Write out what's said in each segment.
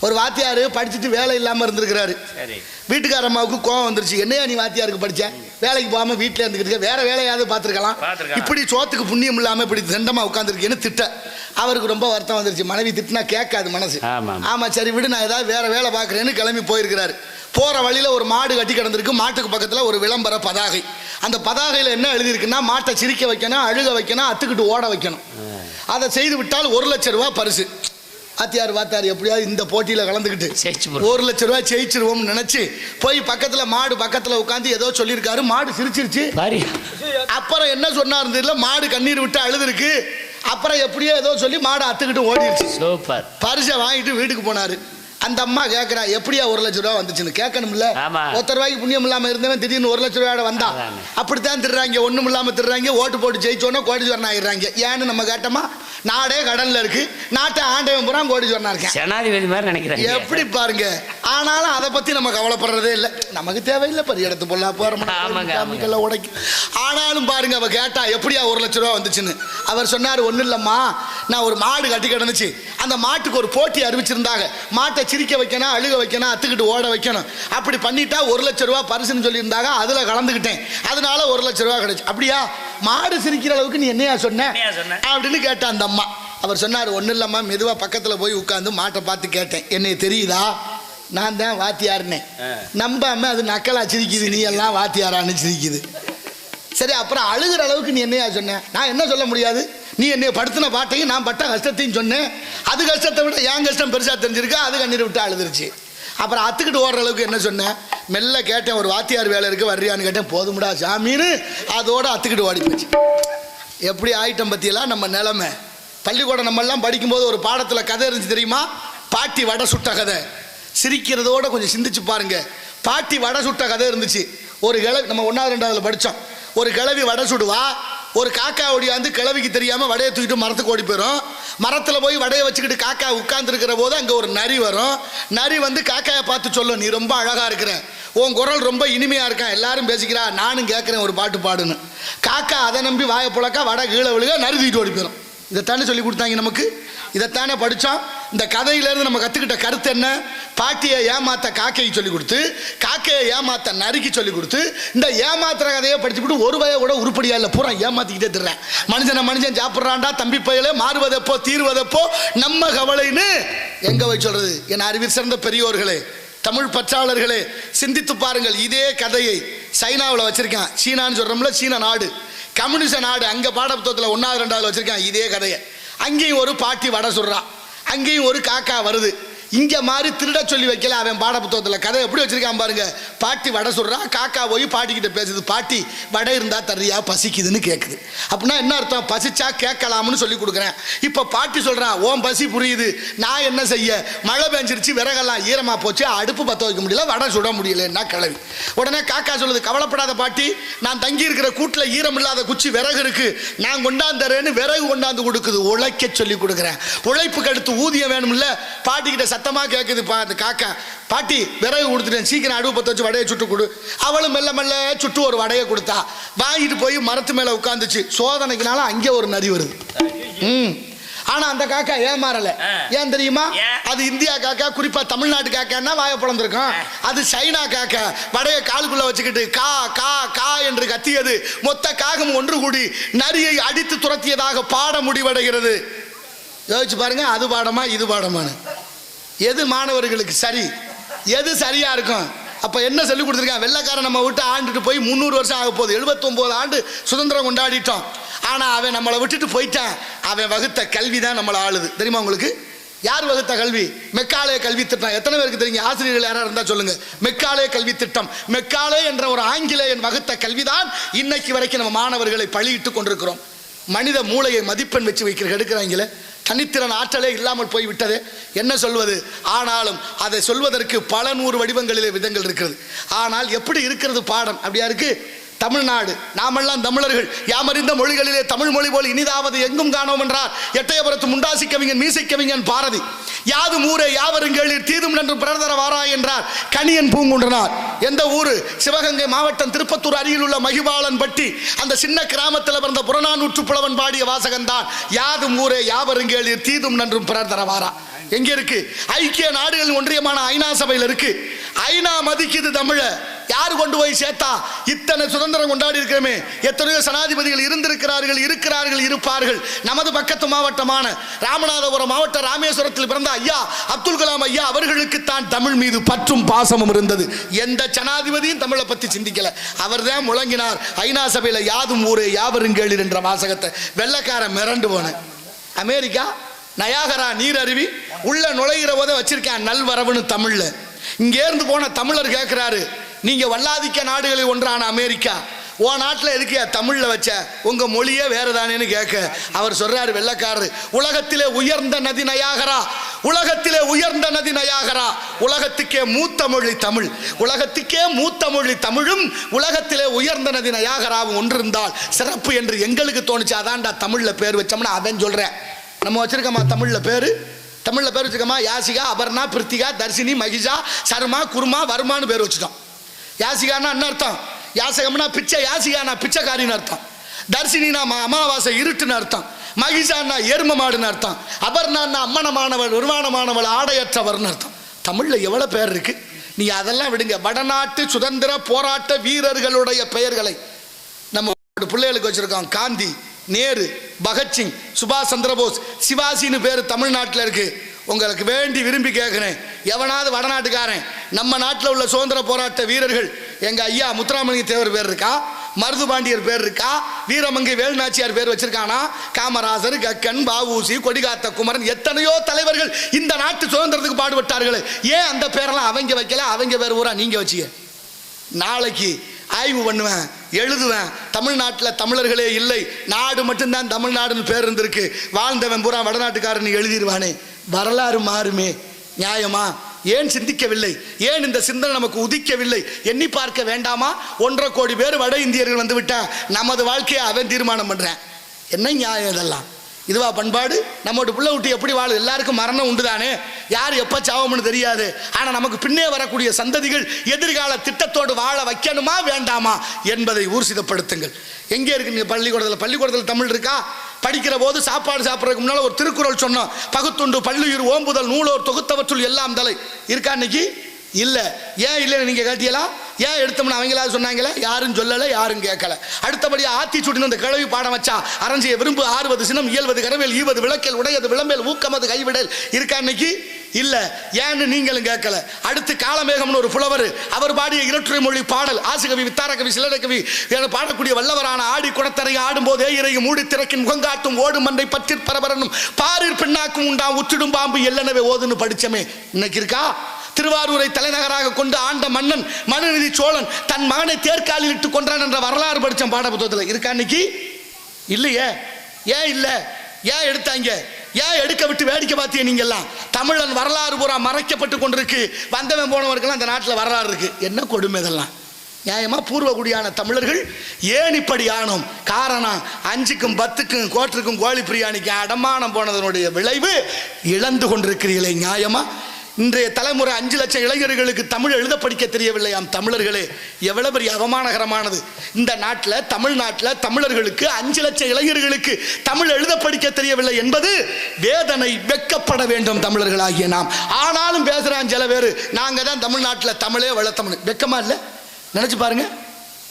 ஒரு வாத்தியார் படிச்சுட்டு வேலை இல்லாமல் இருந்திருக்கிறாரு. வீட்டுக்கார அம்மாவுக்கு கோவம் வந்துருச்சு. என்னையா நீ வாத்தியாருக்கு படித்தேன், வேலைக்கு போகாமல் வீட்டில் இருந்துக்கிட்டு வேற வேலையாவது பார்த்துருக்கலாம், இப்படி சோத்துக்கு புண்ணியம் இல்லாமல் இப்படி தண்டமாக உட்காந்துருக்கேன்னு திட்ட. அவருக்கு ரொம்ப வருத்தம் வந்துருச்சு. மனைவி திட்டினா கேட்காது மனசு. ஆமாம் சரி விடு, நான் ஏதாவது வேற வேலை பார்க்குறேன்னு கிளம்பி போயிருக்கிறாரு. போகிற வழியில் ஒரு மாடு கட்டி கிடந்திருக்கு. மாட்டுக்கு பக்கத்தில் ஒரு விளம்பர பதாகை. அந்த பதாகையில் என்ன எழுதியிருக்குன்னா, மாட்டை சிரிக்க வைக்கணும், அழுக வைக்கணும், அத்துக்கிட்டு ஓட வைக்கணும். அதை செய்து விட்டால் 1 லட்சம் ரூபா பரிசு. வாத்தியார் எப்படியாவது இந்த போட்டியில் கலந்துக்கிட்டு 1 லட்சம் ரூபாய் ஜெயிச்சிருவோம்னு நினைச்சு போய் பக்கத்தில் மாடு பக்கத்தில் உட்காந்து ஏதோ சொல்லியிருக்காரு. மாடு சிரிச்சிருச்சு. அப்புறம் என்ன சொன்னார் தெரியல, மாடு கண்ணீர் விட்டு அழுதுருக்கு. அப்புறம் எப்படியோ ஏதோ சொல்லி மாடு அத்துக்கிட்டு ஓடிடுச்சு. பரிசை வாங்கிட்டு வீட்டுக்கு போனாரு. அந்த அம்மா கேட்குறா, எப்படியா 1 லட்சம் ரூபா வந்துச்சுன்னு. கேட்கணும்ல, 1 ரூபாய்க்கு புண்ணியம் இல்லாமல் இருந்தவன் திடீர்னு 1 லட்சம் ரூபாயோட வந்தா. அப்படித்தான் திருறாங்க, ஒன்றும் இல்லாமல் திருறாங்க. ஓட்டு போட்டு ஜெயிச்சோன்னா கோடீஸ்வரன் ஆகிடுறாங்க. ஏன்னு நம்ம கேட்டோமா, நாடே கடல்ல இருக்கு, நாட்டை ஆண்டவன் பூரா கோடீஸ்வரனா இருக்கேன், ஜனாதிபதி மாதிரி நினைக்கிறேன். எப்படி பாருங்க. ஆனாலும் அதை பத்தி நம்ம கவலைப்படுறதே இல்லை, நமக்கு தேவையில்லை. பெரிய இடத்து பொருளா போறோம் உடைக்கும். ஆனாலும் பாருங்க, அவ கேட்டா எப்படியா 1 லட்சம் ரூபா வந்துச்சுன்னு. அவர் சொன்னார், ஒன்றும் இல்லம்மா, நான் ஒரு மாடு கட்டி கிடந்துச்சு, அந்த மாட்டுக்கு ஒரு போட்டி அறிவிச்சிருந்தாங்க. மாட்டை சிரிக்க வைக்கணும், அழுக வைக்கணும், அத்துக்கிட்டு ஓட வைக்கணும். அப்படி பண்ணிட்டா 1 லட்சம் ரூபா பரிசுன்னு சொல்லியிருந்தாங்க. அதுல கலந்துக்கிட்டேன், அதனால 1 லட்சம் ரூபா கிடைச்சு. அப்படியா, மாடு சிரிக்கிற அளவுக்கு நீ என்னையா சொன்ன அப்படின்னு கேட்டா அந்த அம்மா. அவர் சொன்னார், ஒன்றும் இல்லம்மா, மெதுவா பக்கத்துல போய் உட்காந்து மாட்டை பார்த்து கேட்டேன், என்னை தெரியுதா, நான் தான் வாத்தியாருன்னு. நம்பாம அது நக்கலா சிரிக்குது, நீ எல்லாம் வாத்தியாரான்னு சிரிக்குது. சரி, அப்புறம் அழுகிற அளவுக்கு நீ என்னையா சொன்ன. நான் என்ன சொல்ல முடியாது, நீ என்னை படுத்தின பாட்டையும் நான் பட்ட கஷ்டத்தையும் சொன்னேன். அது கஷ்டத்தை விட என் கஷ்டம் பெருசா தெரிஞ்சிருக்கா, அது கண்ணீர் விட்டு அழுதுருச்சு. அப்புறம் அத்துக்கிட்டு ஓடுற அளவுக்கு என்ன சொன்னேன். மெல்ல கேட்டேன், ஒரு வாத்தியார் வேலை இருக்கு வர்றியான்னு கேட்டேன். போதும்டா சாமின்னு அதோட அத்துக்கிட்டு ஓடி போச்சு. எப்படி ஆயிட்டம் பத்தியெல்லாம் நம்ம நிலைமை. பள்ளிக்கூடம் நம்மெல்லாம் படிக்கும்போது ஒரு பாடத்தில் கதை இருந்துச்சு தெரியுமா, பாட்டி வடை சுட்ட கதை. சிரிக்கிறதோட கொஞ்சம் சிந்திச்சு பாருங்க. பாட்டி வடை சுட்ட கதை இருந்துச்சு. ஒரு கிழவி, நம்ம 1வது 2வதுல படித்தோம். ஒரு கிழவி வடை சுடுவா. ஒரு காக்கா ஓடியாந்து கிழவிக்கு தெரியாமல் வடையை தூக்கிட்டு மரத்துக்கு ஓடி போயிடும். மரத்தில் போய் வடையை வச்சுக்கிட்டு காக்கா உட்கார்ந்துருக்கிற போது அங்கே ஒரு நரி வரும். நரி வந்து காக்காயை பார்த்து சொல்லும், நீ ரொம்ப அழகாக இருக்கிற, உன் குரல் ரொம்ப இனிமையாக இருக்கான், எல்லாரும் பேசிக்கிறா, நானும் கேட்குறேன் ஒரு பாட்டு பாடுன்னு. காக்கா அதை நம்பி வாயை புழக்கா, வடை கீழே விழுக, நரி தூக்கிட்டு ஓடி போயிடும். இதைத்தானே சொல்லி கொடுத்தாங்க நமக்கு, இதைத்தானே படித்தோம். இந்த கதையிலேருந்து நம்ம கற்றுக்கிட்ட கருத்து என்ன, பாட்டியை ஏமாத்த காக்கையை சொல்லி கொடுத்து, காக்கையை ஏமாத்த நரிக்கு சொல்லி கொடுத்து, இந்த ஏமாத்துற கதையை படிச்சுக்கிட்டு ஒரு வய கூட உருப்படியா இல்லை, பூரா ஏமாத்திக்கிட்டே திடுறேன். மனுஷன் சாப்பிட்றான்டா தம்பி பயலே, மாறுவதப்போ தீர்வதப்போ நம்ம கவலைன்னு எங்க போய் சொல்றது. என் அறிவில் சிறந்த பெரியோர்களே, தமிழ் பற்றாளர்களே, சிந்தித்து பாருங்கள். இதே கதையை சைனாவில் வச்சிருக்கேன். சீனான்னு சொல்றோம்ல, சீனா நாடு, கம்யூனிஸ்ட் நாடு. அங்க பாடப்புத்தகத்தில் 1வது 2வதுல வச்சிருக்கேன் இதே கதையை. அங்கேயும் ஒரு பாட்டி வடை சுடுறா, அங்கேயும் ஒரு காக்கா வருது. இங்கே மாதிரி திருட சொல்லி வைக்கல அவன் பாடப்புத்தகத்தில். கதை எப்படி வச்சிருக்கான் பாருங்க. பாட்டி வடை சுடுறா, காக்கா போய் பாட்டிக்கிட்ட பேசுது, பாட்டி வடை இருந்தா தர்றியா, பசிக்குதுன்னு கேட்குது. அப்படின்னா என்ன அர்த்தம், பசிச்சா கேட்கலாம்னு சொல்லி கொடுக்குறேன். இப்போ பாட்டி சொல்றான், ஓம் பசி புரியுது, நான் என்ன செய்ய, மழை பெஞ்சிருச்சு, விறகெல்லாம் ஈரமா போச்சு, அடுப்பு பற்ற வைக்க முடியல, வடை சுட முடியலன்னா கிளவி. உடனே காக்கா சொல்லுது, கவலைப்படாத பாட்டி, நான் தங்கி இருக்கிற கூட்டில் ஈரம் இல்லாத குச்சி விறகு இருக்கு, நான் கொண்டாந்துறேன்னு விறகு கொண்டாந்து கொடுக்குது. உழைக்க சொல்லி கொடுக்குறேன். உழைப்புக்கு அடுத்து ஊதியம் வேணும்ல. பாட்டிக்கிட்ட சத்தமா கேட்குது காக்கா, பாட்டி விறகு கொடுத்துட்டேன், சீக்கிரம் அடுப்பு பற்ற வச்சு வடையை சுட்டு கொடு. அவளும் மெல்ல மெல்ல சுட்டு ஒரு வடையை கொடுத்தா. வாங்கிட்டு போய் மரத்து மேல உட்காந்துச்சு. சோதனைக்குனால அங்கே ஒரு நரி வருது. ஆனா அந்த காக்கா ஏமாறல. ஏன் தெரியுமா, அது இந்தியா காக்கா, குறிப்பா தமிழ்நாட்டு காக்கான்னா வாய பிளந்திருக்கும். அது சைனா காக்கா. வடைய காலுக்குள்ள வச்சுக்கிட்டு கா கா கா என்று கத்தியது. மொத்த காகம் ஒன்று கூடி நரியை அடித்து துரத்தியதாக பாட முடிவடைகிறது. யோசிச்சு பாருங்க, அது பாடமா இது பாடமானு, எது மாணவர்களுக்கு சரி, எது சரியா இருக்கும். அப்ப என்ன சொல்லி கொடுத்துருக்கான், வெள்ளைக்காரன் நம்ம விட்டு ஆண்டுட்டு போய் 300 வருஷம் ஆக போகுது. 79 ஆண்டு சுதந்திரம் கொண்டாடிட்டோம். ஆனா அவன் நம்மளை விட்டுட்டு போயிட்டான். அவன் வகுத்த கல்வி தான் நம்மளை ஆளுது. தெரியுமா உங்களுக்கு? யார் வகுத்த கல்வி? மெக்காலே கல்வி திட்டம். எத்தனை பேருக்கு தெரியுங்க? ஆசிரியர்கள் யாரா இருந்தா சொல்லுங்க. மெக்காலே கல்வி திட்டம். மெக்காலே என்ற ஒரு ஆங்கிலேயன் வகுத்த கல்விதான் இன்னைக்கு வரைக்கும் நம்ம மாணவர்களை பழியிட்டு கொண்டிருக்கிறோம். மனித மூளையை மதிப்பெண் வச்சு எடுக்கிறாங்களே, தனித்திறன் ஆற்றலே இல்லாமல் போய்விட்டது. என்ன சொல்வது? ஆனாலும் அதை சொல்வதற்கு பல 100 வடிவங்களிலே விதங்கள் இருக்கிறது. ஆனால் எப்படி இருக்கிறது பாடம்? அப்படியா இருக்கு. தமிழ்நாடு, நாமெல்லாம் தமிழர்கள், யாமறிந்த மொழிகளிலே தமிழ் மொழி போல் இனிதாவது எங்கும் காணோம் என்றார் எட்டயபுரத்து முண்டாசி கவிஞன் மீசை கவிஞன் பாரதி. யாதும் ஊரே யாவருங்கேளிர் தீதும் நன்று பிறர்தர வாராய் என்றார் கணியன் பூங்குன்றனார். எந்த ஊரு? சிவகங்கை மாவட்டம் திருப்பத்தூர் அருகில் உள்ள மகிபாலன் பட்டி. அந்த சின்ன கிராமத்தில் பிறந்த புறநானூற்று புலவன் பாடிய வாசகன் தான் யாதும் ஊரே யாவருங்கேளிர் தீதும் நன்றும் பிறர்தர வாரா. எங்க இருக்கு? ஐக்கிய நாடுகள் ஒன்றியமான ஐநா சபையில் இருக்கு. ஐநா மதிக்குது தமிழ. யார் கொண்டு போய் சேர்த்தா? இத்தனை சுதந்திரம் கொண்டாடி இருக்கிறோமே, எத்தனையோ சனாதிபதிகள் இருக்கிறார்கள் இருப்பார்கள். நமது பக்கத்து மாவட்டமான ராமநாதபுரம் மாவட்ட ராமேஸ்வரத்தில் பிறந்த ஐயா அப்துல் கலாம் ஐயா அவர்களுக்கு தான் தமிழ் மீது பற்றும் பாசமும் இருந்தது. எந்த ஜனாதிபதியும் தமிழை பத்தி சிந்திக்கல. அவர் தான் முழங்கினார் ஐநா சபையில் யாதும் ஊரே யாவரும் கேளீர் என்ற வாசகத்தை. வெள்ளைக்காரன் மிரண்டு போன. அமெரிக்கா நயாகரா நீர் அருவி உள்ள நுழைகிற போதை வச்சிருக்கேன் நல்வரவுன்னு தமிழ்ல. இங்கேருந்து போன தமிழர் கேட்கிறாரு, நீங்க வல்லாதிக்க நாடுகளில் ஒன்றான அமெரிக்கா, ஓ நாட்டில் எதுக்கியா தமிழ்ல வச்ச, உங்க மொழியே வேறுதானேன்னு கேட்க அவர் சொல்றாரு வெள்ளக்காரரு, உலகத்திலே உயர்ந்த நதி நயாகரா, உலகத்திலே உயர்ந்த நதி நயாகரா, உலகத்துக்கே மூத்த மொழி தமிழ், உலகத்துக்கே மூத்த மொழி தமிழும் உலகத்திலே உயர்ந்த நதி நயாகராவும் ஒன்றிருந்தால் சிறப்பு என்று எங்களுக்கு தோணுச்சு. அதான்டா தமிழ்ல பேர் வச்சோம்னா அதான் சொல்றேன். நம்ம வச்சிருக்கோமா தமிழ்ல பேரு? தமிழ்ல பேர் வச்சிருக்கோமா? யாசிகா, அபர்ணா, பிரித்திகா, தர்சினி, மகிஷா, சர்மா, குருமா, வர்மான்னு பேர் வச்சுட்டோம். யாசிகானா என்ன அர்த்தம்? யாசகம்னா பிச்சை, யாசிகானா பிச்சைக்காரின்னு அர்த்தம். தர்சினினா அமாவாசை இருட்டுன்னு அர்த்தம். மகிஷான்னா எரும மாடுன்னு அர்த்தம். அபர்ணான்னா அம்மனமானவள், நிர்வாணமானவள், ஆடையற்றவர்னு அர்த்தம். தமிழ்ல எவ்வளவு பேர் இருக்கு. நீ அதெல்லாம் விடுங்க. வடநாட்டு சுதந்திர போராட்ட வீரர்களுடைய பெயர்களை நம்ம பிள்ளைகளுக்கு வச்சிருக்கோம். காந்தி, நேரு, பகத்சிங், சுபாஷ் சந்திரபோஸ், சிவாஜின்னு பேர் தமிழ்நாட்டில் இருக்கு. உங்களுக்கு வேண்டி விரும்பி கேட்கிறேன், எவனாவது வடநாட்டுக்காரன் நம்ம நாட்டில் உள்ள சுதந்திர போராட்ட வீரர்கள் எங்க ஐயா முத்துராமலிங்க தேவர் பேர் இருக்கா? மருது பாண்டியர் பேர் இருக்கா? வீரமங்கை வேலுநாச்சியார் பேர் வச்சிருக்கானா? காமராசர், கக்கன், வஉசி, கொடிகாத்த குமரன், எத்தனையோ தலைவர்கள் இந்த நாட்டு சுதந்திரத்துக்கு பாடுபட்டார்கள். ஏன் அந்த பேரெல்லாம் அவங்க வைக்கல? அவங்க பேர் ஊரா நீங்க வச்சிக்க. நாளைக்கு ஆய்வு பண்ணுவேன், எழுதுவேன். தமிழ்நாட்டில் தமிழர்களே இல்லை, நாடு மட்டும்தான் தமிழ்நாடுன்னு பேர் இருந்திருக்கு. வாழ்ந்தவன் பூரா வடநாட்டுக்காரன் எழுதிடுவானே. வரலாறு மாறுமே. நியாயமா? ஏன் சிந்திக்கவில்லை? ஏன் இந்த சிந்தனை நமக்கு உதிக்கவில்லை? எண்ணி பார்க்க வேண்டாமா? 1.5 கோடி பேர் வட இந்தியர்கள் வந்து விட்டா நமது வாழ்க்கையை அவன் தீர்மானம் பண்றேன். என்ன நியாயம் இதெல்லாம்? இதுவா பண்பாடு? நம்மோட பிள்ளை விட்டு எப்படி வாழு? எல்லாருக்கும் மரணம் உண்டு தானே, யார் எப்போ சாவோம்னு தெரியாது. ஆனால் நமக்கு பின்னே வரக்கூடிய சந்ததிகள் எதிர்கால திட்டத்தோடு வாழ வைக்கணுமா வேண்டாமா என்பதை ஊர்சிதப்படுத்துங்கள். எங்கே இருக்கு நீங்கள் பள்ளிக்கூடத்தில் தமிழ் இருக்கா? படிக்கிற போது சாப்பாடு சாப்பிட்றதுக்கு முன்னால் ஒரு திருக்குறள் சொன்னோம். பகுத்துண்டு பல்லுயிர் ஓம்புதல் நூலோர் தொகுத்தவற்றுள் எல்லாம் தலை. இருக்கா இன்னைக்கு? இல்லை. ஏன் இல்லைன்னு நீங்கள் கேட்டீங்களா? ஏன் எடுத்தோம்னு அவங்களாவது சொன்னாங்களே? யாரும் சொல்லலை, யாரும் கேட்கல. அடுத்தபடியா ஆத்திச்சூட்டின்னு அந்த கிழவி பாடம் வச்சா, அரஞ்சிய விரும்பு 60 சினம் இயல்வது கரவேல் ஈவது விளக்கல் உடையது விளம்பேல் ஊக்கமது கைவிடல். இருக்கா இன்னைக்கு? இல்லை. ஏன்னு நீங்களும் கேட்கல. அடுத்து காலமேகம்னு ஒரு புலவர், அவர் பாடிய இரட்டுரை மொழி பாடல், ஆசுகவி, வித்தாரகவி, சிலடகவி என பாடக்கூடிய வல்லவரான ஆடி குடத்தரை ஆடும் போதே இறையும் மூடி திறக்கின் முகங்காட்டும் ஓடும் மண்டை பற்றி பரபரனும் பாரிற் பின்னாக்கும் உண்டா உற்றிடும் பாம்பு எல்லனவே ஓதுன்னு படிச்சமே. இன்னைக்கு இருக்கா? திருவாரூரை தலைநகராக கொண்டு ஆண்ட மன்னன் மனுநீதி சோழன் தன் மகனை தேர்காலில் இட்டு கொன்றான் என்ற வரலாறு படித்த பாட புத்தகத்தில் இருக்கா இன்னைக்கு? இல்லையே. ஏன் இல்லை? ஏன் எடுத்தாங்க? ஏன் எடுக்க விட்டு வேடிக்கை பார்த்தீங்க? நீங்கெல்லாம் தமிழன் வரலாறு பூரா மறைக்கப்பட்டு கொண்டிருக்கு. வந்தவன் போனவருக்கெல்லாம் அந்த நாட்டில் வரலாறு இருக்கு. என்ன கொடுமை இதெல்லாம்? நியாயமா? பூர்வகுடியான தமிழர்கள் ஏன் இப்படி ஆனோம்? காரணம் 5க்கும் 10க்கும் கோட்டுக்கும் கோழி பிரியாணிக்கு அடமானம் போனதனுடைய விளைவு இழந்து கொண்டிருக்கிறீர்களே. நியாயமா? இன்றைய தலைமுறை 5 லட்சம் இளைஞர்களுக்கு தமிழ் எழுத படிக்க தெரியவில்லையாம். தமிழர்களே, எவ்வளவு பெரிய அவமானகரமானது. இந்த நாட்டில், தமிழ்நாட்டில் தமிழர்களுக்கு 5 லட்சம் இளைஞர்களுக்கு தமிழ் எழுத படிக்க தெரியவில்லை என்பது வேதனை. வெட்கப்பட வேண்டும் தமிழர்களாகிய நாம். ஆனாலும் பேசுறான் சில பேர், நாங்க தான் தமிழ்நாட்டில் தமிழே வளர்த்தோம்னு. வெட்கமா இல்லை? நினைச்சு பாருங்க.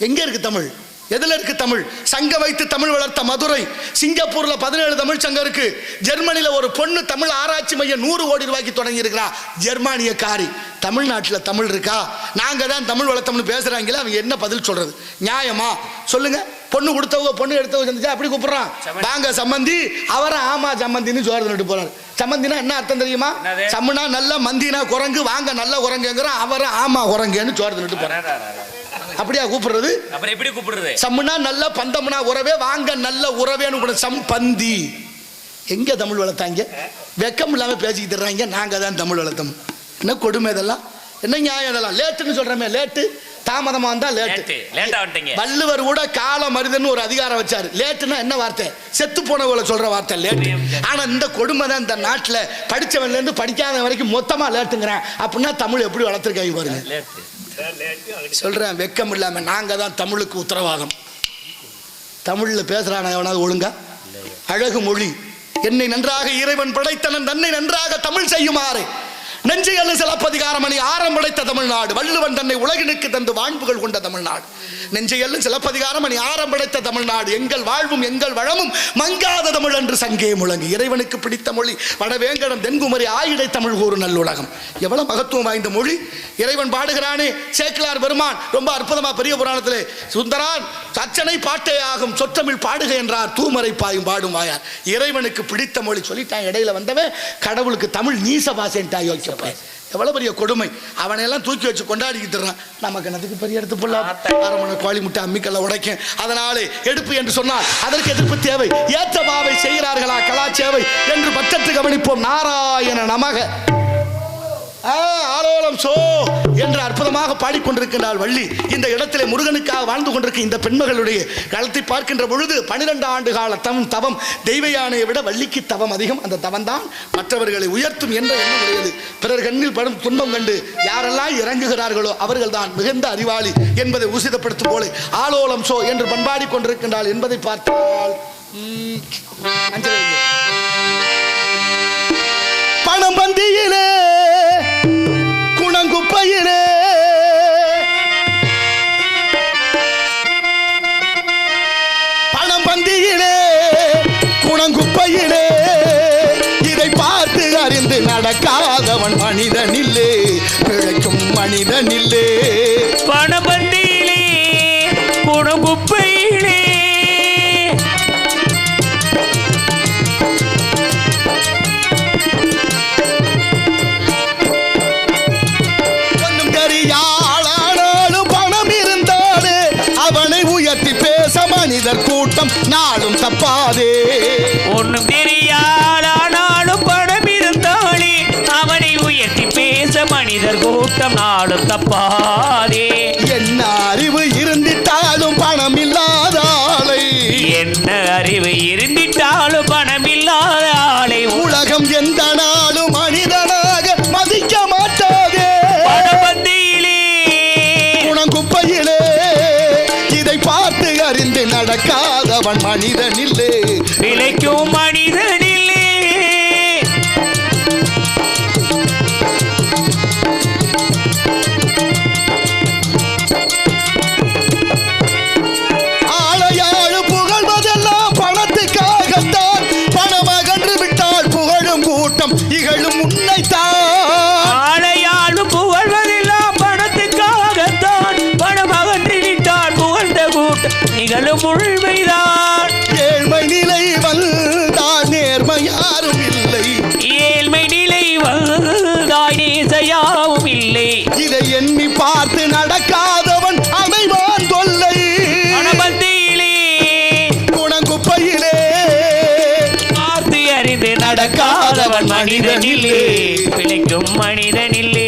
எங்க இருக்கு தமிழ்? எதுல இருக்கு தமிழ்? சங்க வைத்து தமிழ் வளர்த்த மதுரை. சிங்கப்பூர்ல 17 தமிழ் சங்கம் இருக்கு. ஜெர்மனில ஒரு பொண்ணு தமிழ் ஆராய்ச்சி மையம் 100 கோடி ரூபாய்க்கு தொடங்கி இருக்கிறா. ஜெர்மானிய காரி. தமிழ்நாட்டில் தமிழ் இருக்கா? நாங்க தான் தமிழ் வளர்த்தோம்னு பேசுறாங்களே, அவங்க என்ன பதில் சொல்றது? நியாயமா? சொல்லுங்க. பொண்ணு கொடுத்தவங்க பொண்ணு எடுத்தவங்க செஞ்சா அப்படி கூப்பிடுறான், வாங்க சம்மந்தி. அவரை ஆமா சம்மந்தின்னு சோறு போறாரு. சம்மந்தினா என்ன அர்த்தம் தெரியுமா? சம்முனா நல்ல, மந்தினா குரங்கு, வாங்க நல்ல குரங்குங்கிறான். அவரை ஆமா குரங்குன்னு சோறு போறாரு. அப்படியா கூப்பிடுறது? அப்புறம் எப்படி கூப்பிடுறது? சம்முனா நல்ல, பந்தம்னா உறவே, வாங்க நல்ல உறவேன்னு சம்பந்தி. எங்க தமிழ் வளர்த்தாங்க? வெக்கம் இல்லாம பேசிக்கிட்டு இருக்காங்க. நாங்க தான் தமிழ் வளர்த்தோம். என்ன கொடுமை இதெல்லாம்? என்ன நியாயம் இதெல்லாம்? லேட்டுன்னு சொல்றமே, லேட்டு தாமதமா வந்தா லேட்டு. வள்ளுவர் கூட கால மருதன்னு ஒரு அதிகாரம் வச்சாரு. லேட்டுன்னா என்ன வார்த்தை? செத்து போனவங்களை சொல்ற வார்த்தை லேட்டு. ஆனா இந்த கொடுமை தான் இந்த நாட்டுல படிச்சவன்ல இருந்து படிக்காத வரைக்கும் மொத்தமா லேட்டுங்கிறேன். அப்படின்னா தமிழ் எப்படி வளர்த்துருக்காங்க பாருங்க. சொல்றேன், வெக்கம் இல்லாம. நாங்க தான் தமிழுக்கு உத்தரவாதம். தமிழ்ல பேசுறான எவனாவது ஒழுங்கா? அழகு மொழி, என்னை நன்றாக இறைவன் படைத்தனன் தன்னை நன்றாக தமிழ் செய்யுமாறு நெஞ்சை அல்ல சிலப்பதிகாரம் அணி ஆரம் படைத்த தமிழ்நாடு வள்ளுவன் தன்னை உலகினுக்கு தந்து வாழ்வுகள் கொண்ட தமிழ்நாடு நெஞ்சை அல்ல சிலப்பதிகாரம் அணி ஆரம் படைத்த தமிழ்நாடு எங்கள் வாழ்வும் எங்கள் வளமும் மங்காத தமிழ் என்று சங்கே முழங்கு இறைவனுக்கு பிடித்த மொழி வடவேங்கடம் தென்குமரி ஆயிடை தமிழ் கூறு நல்லுலகம் எவ்வளவு மகத்துவம் வாய்ந்த மொழி இறைவன் பாடுகிறானே சேக்கிலார் பெருமான் ரொம்ப அற்புதமா பெரிய புராணத்திலே சுந்தரான் அச்சனை பாட்டே ஆகும் சொற்றமிழ் பாடுக என்றார் தூமரை பாயும் பாடும் வாயார் இறைவனுக்கு பிடித்த மொழி சொல்லிட்டான் இடையில வந்தவன் கடவுளுக்கு தமிழ் நீச பாசைன்ட்டா யோசிச்சப்ப எவ்வளவு பெரிய கொடுமை அவனையெல்லாம் தூக்கி வச்சு கொண்டாடிக்கிட்டு நமக்கு என்னதுக்கு பெரிய எடுத்து போடலாம் அரமணை கோழி முட்டை அம்மிக்கல்ல உடைக்கும் அதனாலே எடுப்பு என்று சொன்னால் அதற்கு எதிர்ப்பு தேவை ஏற்ற பாவை செய்கிறார்களா கலாச்சேவை என்று பற்றத்து கவனிப்போம் நாராயண நமக ஆலோலம் சோ என்று அற்புதமாக பாடிக்கொண்டிருக்கின்றாள் வள்ளி இந்த இடத்திலே முருகனுக்காக வாழ்ந்து கொண்டிருக்க இந்த பெண்மகளுடைய களத்தை பார்க்கின்ற பொழுது 12 ஆண்டு கால தவம் தெய்வ யானையை விட வள்ளிக்கு தவம் அதிகம் அந்த தவம் தான் மற்றவர்களை உயர்த்தும் என்ற எண்ணம் உடையது பிறர் கண்ணில் படும் துன்பம் கண்டு யாரெல்லாம் இறங்குகிறார்களோ அவர்கள் தான் மிகுந்த அறிவாளி என்பதை ஊசிதப்படுத்தும் போல ஆலோலம் சோ என்று பண்பாடி கொண்டிருக்கின்றாள் என்பதை பார்த்தால் பணம் பந்தியிலே குணங்குப்பையிலே பணம் பந்தியிலே குணங்குப்பையிலே இதை பார்த்து அறிந்து நடக்காதவன் மனிதனில்லே பிழைக்கும் மனிதனில்லே பணம் பந்தியிலே குணங்குப்பையிலே மனிதர் கூட்டம் நாளும் தப்பாதே ஒன்னும் தெரியாதானாலும் பணம் இருந்தாலே அவனை உயர்த்தி பேச மனிதர் கூட்டம் நாளும் தப்பாதே என்ன அறிவு இருந்திட்டாலும் பணம் இல்லாத ஆளை என்ன அறிவு இருந்திட்டாலும் பணம் இல்லாத ஆளை உலகம் எந்த நாளும் மனிதனாக மதிக்க மாட்டாதே பணபந்தியிலே குணங்குப்பையிலே இதை பார்த்து அறிந்து நடக்காதவன் மனிதனில்லே விளைக்கும் மனிதனில்லே ஆளையாழு புகழ்வதெல்லாம் பணத்துக்காகத்தான் பணம் அகன்று விட்டால் புகழும் கூட்டம் இகழும் உன்னைத்தான் ஆளையாழு புகழ்வதெல்லாம் பணத்துக்காகத்தான் பணம் அகன்று விட்டால் புகழ்ந்த கூட்டம் நிகழும் உண்மைதான் ஏழ்மை நிலை வந்தால் நேர்மை யாரும் இல்லை ஏழ்மை நிலை வந்தாய் நேசையாவும் இல்லை இதை எண்ணி பார்த்து நடக்காதவன் அமைவான் தொல்லை பணபந்தியிலே குணங்குப்பையிலே பார்த்து அறிந்து நடக்காதவன் மனிதனில்லே பிழைக்கும் மனிதனில்லே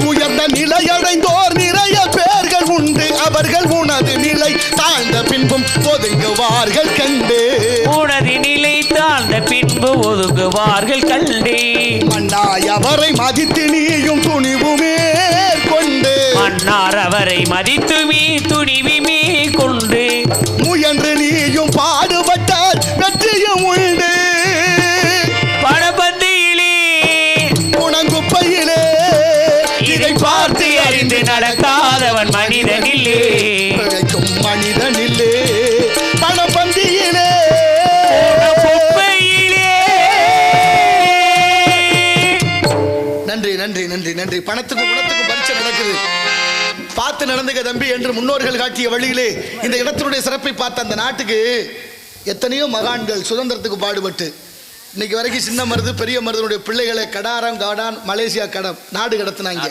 உயர்ந்த நிலையடைந்தோர் நிறைய பேர்கள் உண்டு அவர்கள் உனது நிலை தாழ்ந்த பின்பும் ஒதுங்குவார்கள் கண்டு உனது நிலை தாழ்ந்த பின்பு ஒதுங்குவார்கள் கண்டே மன்னாய் அவரை மதித்து நீயும் துணிவு மேற்கொண்டு மன்னார் அவரை மதித்துமே துணிவுமே கொண்டு முயன்று நீயும் பாடுபட்டால் வெற்றியும் உண்டு பணபந்தியிலே குணங்குப்பையிலே இதை பார்த்து அறிந்து நடக்காதவன் மனிதனில்லே பிழைக்கும் மனிதனில்லே பணபந்தியிலே நன்றி நன்றி நன்றி நன்றி பணத்துக்கும் குணத்துக்கும் பரிசை நடக்குது பார்த்து நடந்துக்க தம்பி என்று முன்னோர்கள் காட்டிய வழியிலே இந்த இடத்தினுடைய சிறப்பை பார்த்த அந்த நாட்டுக்கு எத்தனையோ மகான்கள் சுதந்திரத்துக்கு பாடுபட்டு இன்னைக்கு வரைக்கும் சின்ன மருது பெரிய மருதனுடைய பிள்ளைகளை கடாரம் காடான் மலேசியா கடம் நாடு கடத்தினாங்க